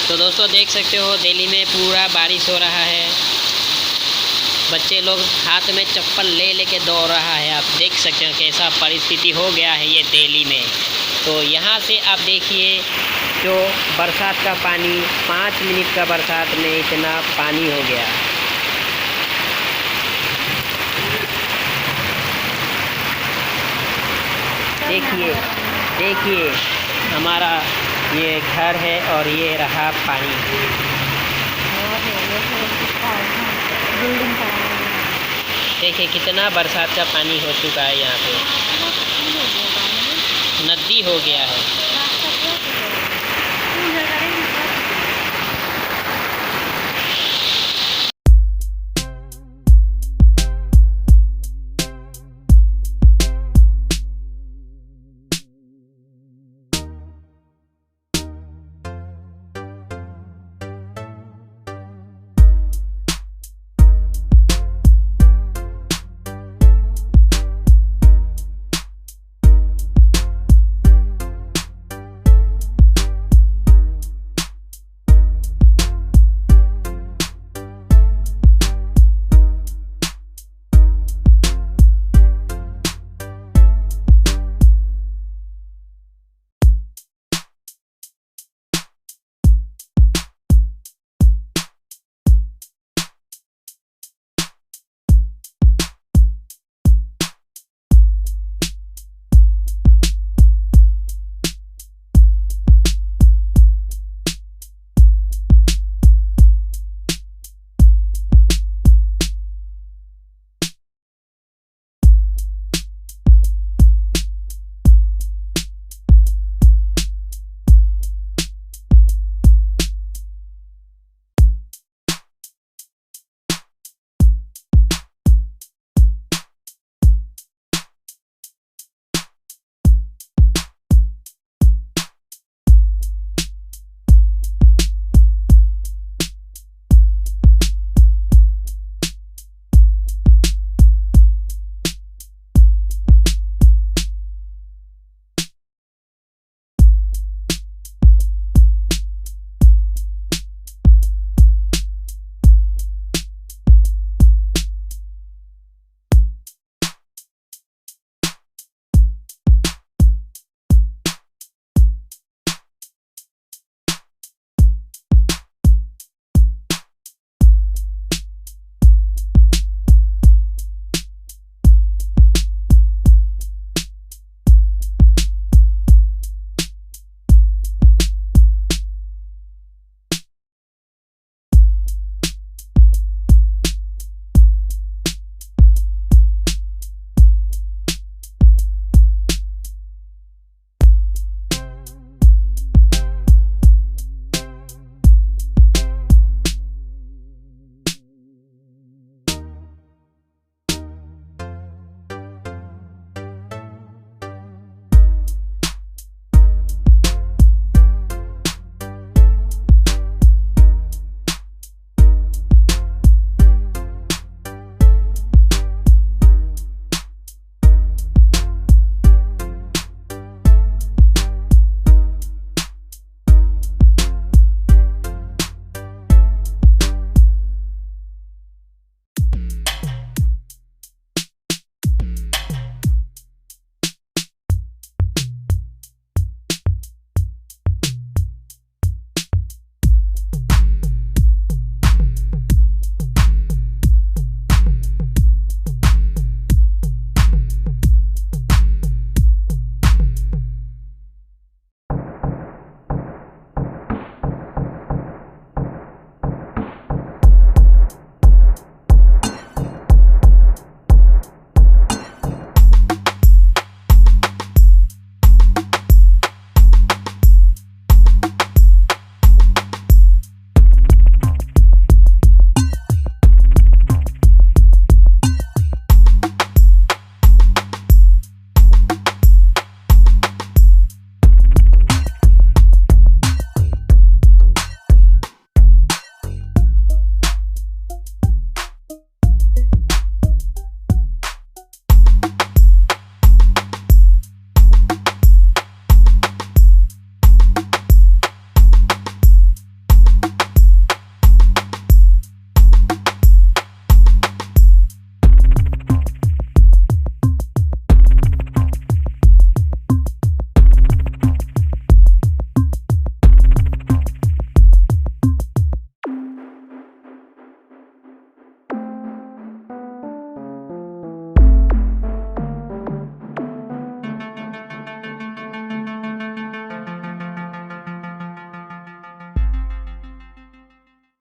तो दोस्तों देख सकते हो दिल्ली में पूरा बारिश हो रहा है। बच्चे लोग हाथ में चप्पल ले लेके दौड़ रहा है। आप देख सकते हो कैसा परिस्थिति हो गया है ये दिल्ली में। तो यहाँ से आप देखिए जो बरसात का पानी 5 मिनट का बरसात में इतना पानी हो गया। देखिए हमारा ये घर है और ये रहा पानी। देखिए कितना बरसात का पानी हो चुका है यहाँ पे, नदी हो गया है।